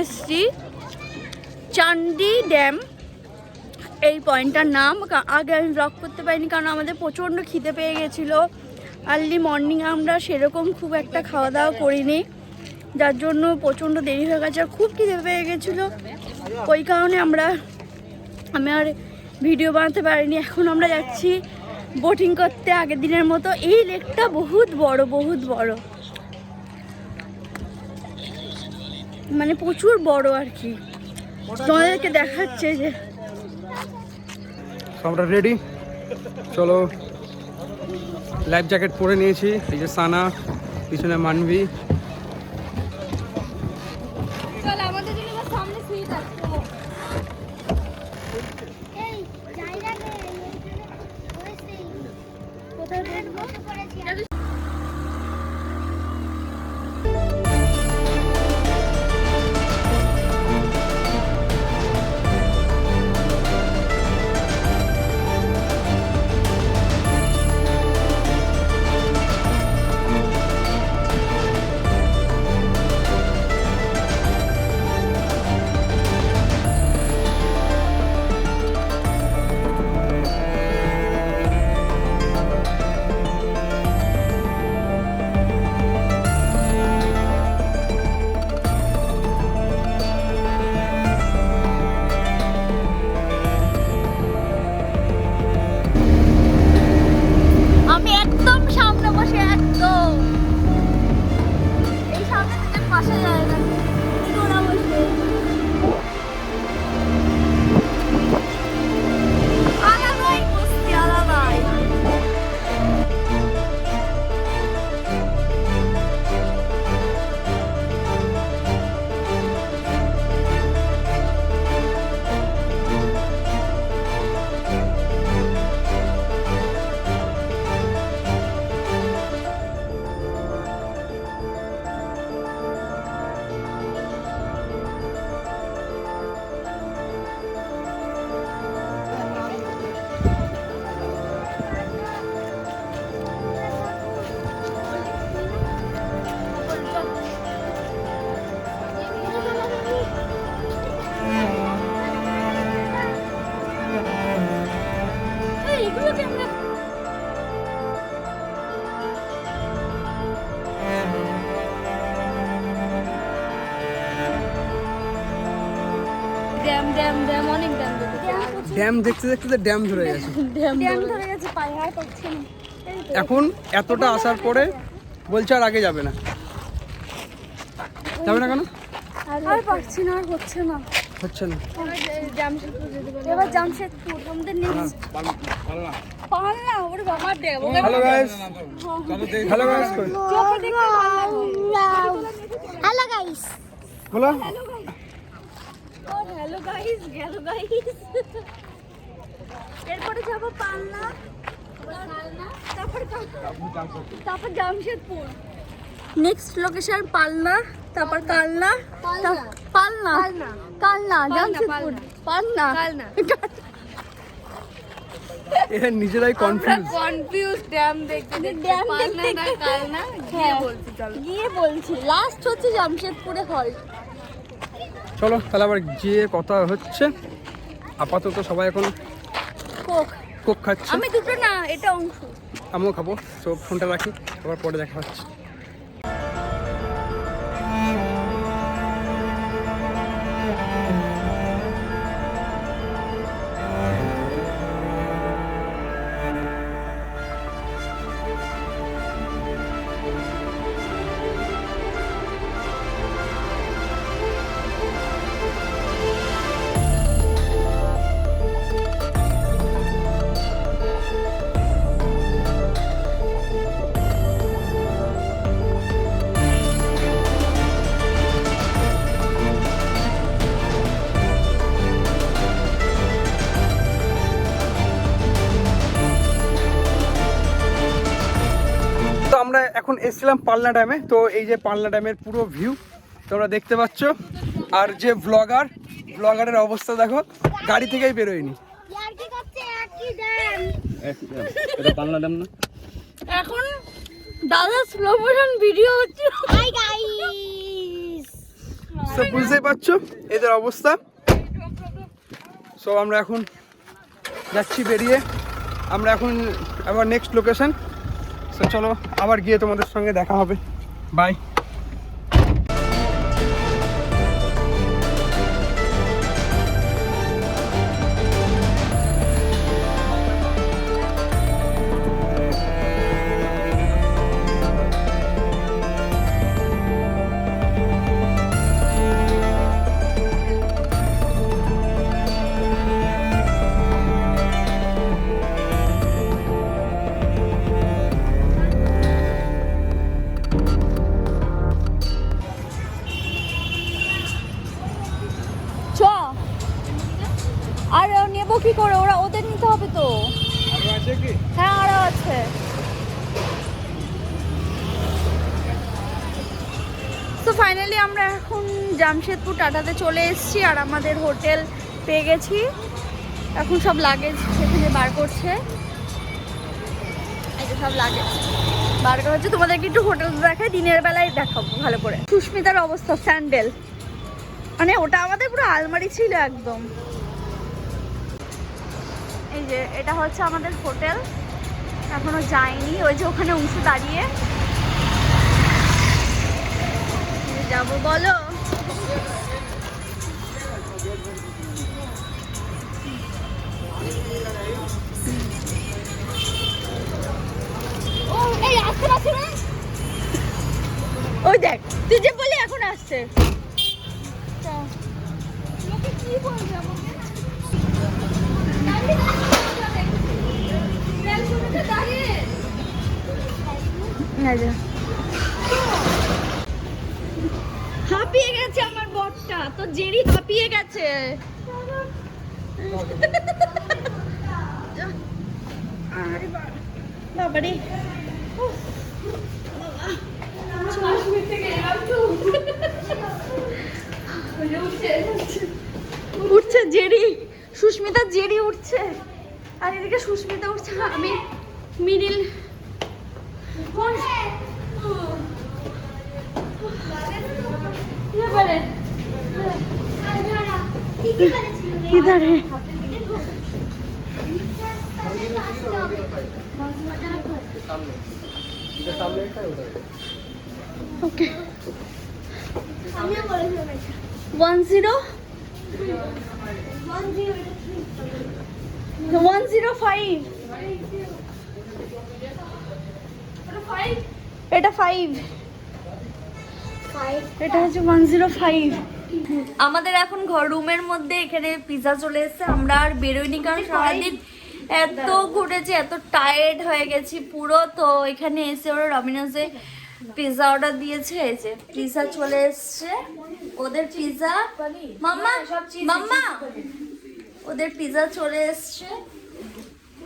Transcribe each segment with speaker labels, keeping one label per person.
Speaker 1: এসেছি চান্ডি ড্যাম, এই পয়েন্টটার নাম। আগে আমি ব্লগ করতে পারিনি কারণ আমাদের প্রচণ্ড খিদে পেয়ে গেছিলো। আর্লি মর্নিং আমরা সেরকম খুব একটা খাওয়া দাওয়া করিনি, যার জন্য প্রচণ্ড দেরি হয়ে গেছে আর খুব খিদে পেয়ে গেছিলো। ওই কারণে আমি আর ভিডিও বানাতে পারিনি। এখন আমরা যাচ্ছি বোটিং করতে আগের দিনের মতো। এই লেকটা বহুত বড়, মানে প্রচুর বড় আর কি। তোমাদেরকে দেখাচ্ছে যে
Speaker 2: আমরা রেডি, চলো। লাইফ জ্যাকেট পরে নিয়েছি, এই যে সানা, পিছনে মানবি।
Speaker 1: আমি একদম সামনে বসে, একদম এই সামনে থেকে পাশে যায় না ওরা বসে। আলাদাই বসছি, আলাদাই।
Speaker 2: ড্যাম দেখতে দেখতে ড্যাম ধরে গেছে।
Speaker 1: পায়ে হাত পড়ছে না।
Speaker 2: এখন এতটা আসার পরে বলছে আর আগে যাবে না। যাবে না কেন?
Speaker 1: আর পারছি না, আর হচ্ছে না। এবার জামশেদপুর আমাদের নেক্সট পাল্লা। ওরে বাবা Dev.
Speaker 2: Hello guys, hello guys,
Speaker 1: hello guys
Speaker 2: বলো।
Speaker 1: Hello guys, hello guys. এরপরে যাবো পাল্লা, তারপর জামশেদপুর। নেক্সট লোকেশন পালনা, তারপর কালনা, কালনা, জামশেদপুর, পালনা,
Speaker 2: এরা নিজেরাই
Speaker 1: কনফিউজ। ড্যাম দেখতে পালনা না কালনা গিয়ে বলছি লাস্ট হচ্ছে জামশেদপুরে হল্ট।
Speaker 2: চলো তাহলে আবার গিয়ে কথা হচ্ছে। আপাতত সবাই এখন কোক খাচ্ছে।
Speaker 1: আমি দুটো না, এটা অংশ।
Speaker 2: আমিও খাবো, তো ফোনটা রাখি, আবার পরে দেখা হচ্ছে। তো আমরা এখন এসেছিলাম পালনা ড্যামে। তো এই যে পালনা ড্যামের পুরো ভিউ তোমরা দেখতে পাচ্ছ। আর যে ব্লগারের অবস্থা দেখো, গাড়ি থেকেই বেরোয়নি। পালনা ড্যাম না,
Speaker 1: এখন দাদা স্লো মোশন ভিডিও হচ্ছে। হাই গাইস,
Speaker 2: তো বুঝতেই পারছো এদের অবস্থা। সো আমরা এখন যাচ্ছি বেরিয়ে, আমরা এখন আবার নেক্সট লোকেশন। সো চলো আবার গিয়ে তোমাদের সঙ্গে দেখা হবে, বাই।
Speaker 1: চ আর নেবো কি করে, ওরা ওদের নিতে হবে তো। হ্যাঁ আরও আছে। তো ফাইনালি আমরা এখন জামশেদপুর টাটাতে চলে এসেছি আর আমাদের হোটেল পেয়ে গেছি। এখন সব লাগেজ সেখানে বার করছে, এই যে সব লাগেজ বার করা হচ্ছে। তোমাদেরকে একটু হোটেল দেখাই, দিনের বেলায় দেখাবো ভালো করে। সুস্মিতার অবস্থা, স্যান্ডেল মানে ওটা আমাদের পুরো আলমারি ছিল একদম। এই যে এটা হচ্ছে আমাদের হোটেল, এখনো যায়নি, ওই যে ওখানে অংশ দাঁড়িয়ে যাবো। বলো এই আসতে পারছি না, ওই দেখ তুই যে বলি এখন আসছে। কি বলবে আমাকে? হাঁপিয়ে গেছে আমার বরটা, তো জেরি হাঁপিয়ে গেছে। বাবারে উঠছে জেরি, সুস্মিতা জেরি উঠছে আর এদিকে সুস্মিতা উঠছে, আমি মিডিল। ইধারে ওকে 10 105 এটা 5, এটা হচ্ছে 105। আমাদের এখন ঘর রুমের মধ্যে এখানে পিৎজা চলে এসেছে। আমরা আর বেরোইনি কারণ সারাদিন এত ঘুরেছি, এত টায়ার্ড হয়ে গেছি পুরো। তো এখানে এসে ওরা ডমিনোজে পিৎজা অর্ডার দিয়েছে, এই যে পিৎজা চলে এসছে। ওদের পিৎজা মাম্মা মাম্মা ওদের পিৎজা চলে এসছে,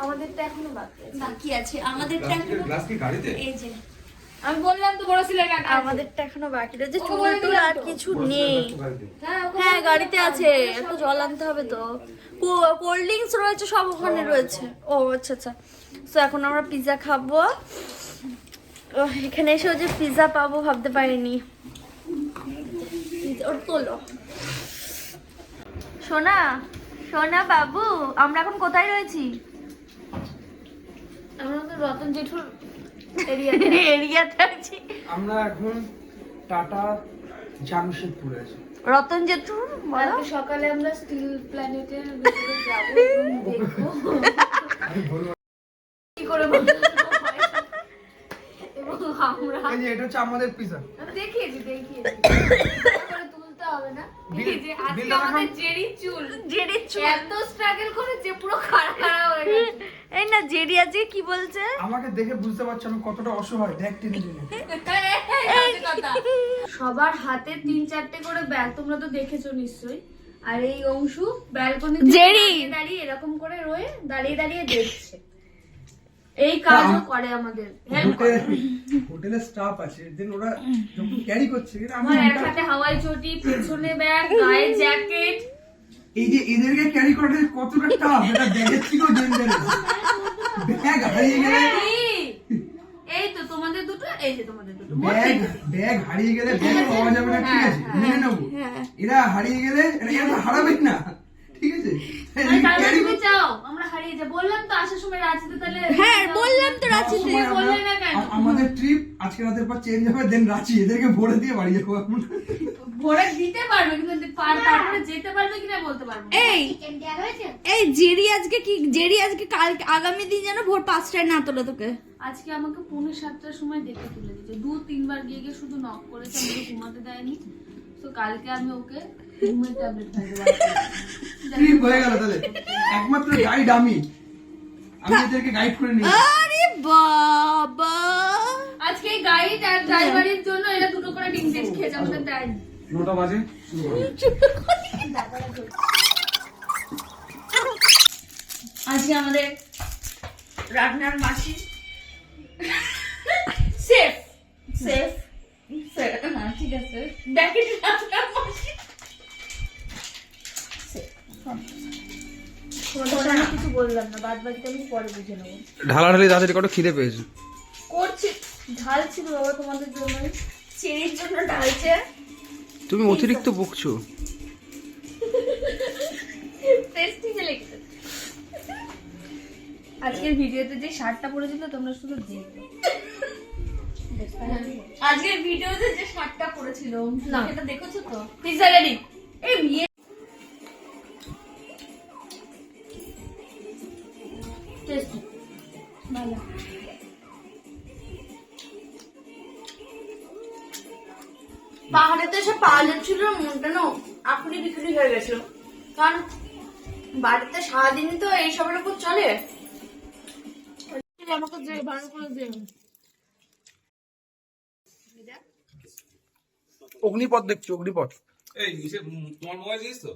Speaker 1: আমাদেরটা এখনো বাকি আছে। আমাদেরটা এখনো এই যে আমি বললাম তো বড় সিলের কাকা, আমাদেরটা এখনো বাকি রয়েছে। চুল টুল আর কিছু নেই। হ্যাঁ গাড়িতে আছে, একটু জল আনতে হবে তো, কোল্ড ড্রিঙ্কস রয়েছে সব ওখানে রয়েছে। ও আচ্ছা আচ্ছা। তো এখন আমরা পিৎজা খাবো। এখানে এসেও যে পিৎজা পাবো ভাবতে পারিনি। ওর তোলো সোনা, সোনা বাবু, আমরা এখন কোথায় রয়েছি? আমরা তো রতন জেঠুর এরিয়াতে আছি।
Speaker 2: আমরা এখন টাটা জামশেদপুরে আছি।
Speaker 1: রতন জেঠুর বলো।
Speaker 3: সকালে আমরা স্টিল প্ল্যানেটের ভিতরে যাব এবং দেখবো কি করে এবং আমরা
Speaker 2: এই যে এটা হচ্ছে আমাদের পিৎজা।
Speaker 3: দেখিয়েছি করে তুলতে হবে না। এই যে আজকে
Speaker 2: বিলটা
Speaker 3: আমাদের
Speaker 2: দেখাও।
Speaker 3: জেরি চুল এত স্ট্রাগল করেছে পুরো খাড়া হয়ে গেছে।
Speaker 1: এই না জেরি আছে কি বলছে?
Speaker 2: আমাকে দেখে বুঝতে পারছো আমি কতটা অসহায়, দেখ টেনে টেনে।
Speaker 3: সবার হাতে 3-4টে করে ব্যাগ, তোমরা তো দেখেছো নিশ্চয়ই। আর এই অংশু ব্যালকনি
Speaker 1: জেরি।
Speaker 3: দাঁড়িয়ে এরকম করে রয়ে দাঁড়িয়ে দাঁড়িয়ে দেখছে। এই কাজও করে আমাদের হেল্প করে।
Speaker 2: হোটেলে স্টাফ আছে, দেন ওরা যখন ক্যারি করছে কিন্তু আমি
Speaker 3: আমার এক হাতে হাওয়াই চটি, পেছনে ব্যাগ, গায়ে জ্যাকেট।
Speaker 2: এই যে এদেরকে ক্যারি করাটা কতটা টাফ, এটা ব্যাগের থেকেও ডেঞ্জারাস। ব্যাগ হারিয়ে গেলে
Speaker 3: এই তো তোমাদের দুটো, এই যে তোমাদের দুটো।
Speaker 2: ব্যাগ হারিয়ে গেলে ব্যাগ পাওয়া যাবে না, ঠিক আছে, মেনে নেবো। এরা হারিয়ে গেলে এরা তো হারাবেন না, ঠিক আছে।
Speaker 3: তাহলে তুমি চাও আমরা হারিয়ে যাই? বললাম তো আসার সময় রাঁচিতে, তাহলে
Speaker 1: হ্যাঁ বললাম তো রাঁচিতে।
Speaker 3: বললে না কেন?
Speaker 2: আমাদের ট্রিপ আজকে রাতের পর চেঞ্জ হবে, দেন রাঁচি, এদেরকে ভরে দিয়ে বাড়ি যাবো আমরা।
Speaker 3: ভোরে দিতে পারবে কিন্তু তারপরে যেতে পারবে কিনা বলতে পারবো না।
Speaker 1: এই জেরি আজকে কাল আগামী দিন যেন ভোর 5টায় না তোলে তোকে।
Speaker 3: আজকে আমাকে 6:45টার সময় ডেকে তুলে দিচ্ছে, 2-3 বার গিয়ে শুধু নক করেছে, আমাকে ঘুমাতে দেয়নি। তো কালকে আমি ওকে ঘুমের ট্যাবলেট খাইয়ে দেবো।
Speaker 2: ট্রিপ হয়ে গেল তাহলে, একমাত্র গাইড আমি এদেরকে গাইড করে নিই।
Speaker 1: আরে বাবা,
Speaker 3: আজকে গাইড আর ড্রাইভারের জন্য এরা দুটো করে ডিম টেস্ট খেয়েছে, আমাদের দেয়নি।
Speaker 2: 9টা বাজে।
Speaker 1: আজকে আমাদের রান্নার মাসি সেফ সেফ হ্যাঁ ঠিক আছে, দেখেন রান্নার মাসি
Speaker 3: তোমাদের আমি কিছু বললাম না, বাদ বাকিটা আমি পরে বুঝে নেবো।
Speaker 2: ঢালাঢালি তাড়াতাড়ি কত খিদে পেয়েছে।
Speaker 3: করছি, ঝাল ছিল বাবা তোমাদের জন্য,
Speaker 1: চেরির জন্য ঢালছে।
Speaker 2: তুমি অতিরিক্ত বকছো।
Speaker 3: টেস্টি লেগেছে। আজকের ভিডিওতে যে শার্টটা পরেছিল তোমরা শুধু দেখবে।
Speaker 1: আজকের ভিডিওতে যে শার্টটা পরেছিল
Speaker 3: না।
Speaker 1: সেটা দেখেছো তো?
Speaker 3: Pizza ready. এই বিয়ে টেস্টি ভালো।
Speaker 1: পাহাড়ে তো এসে পাওয়া যাচ্ছিল, মনটা না আপনি বিক্রি হয়ে গেছিল, কারণ বাড়িতে সারাদিনই তো এইসবের উপর চলে।
Speaker 3: আমাকে যে ভালো করে দে।
Speaker 2: অগ্নিপথ দেখছো, অগ্নিপথ।
Speaker 4: এই তোমার মোবাইল দিস তো?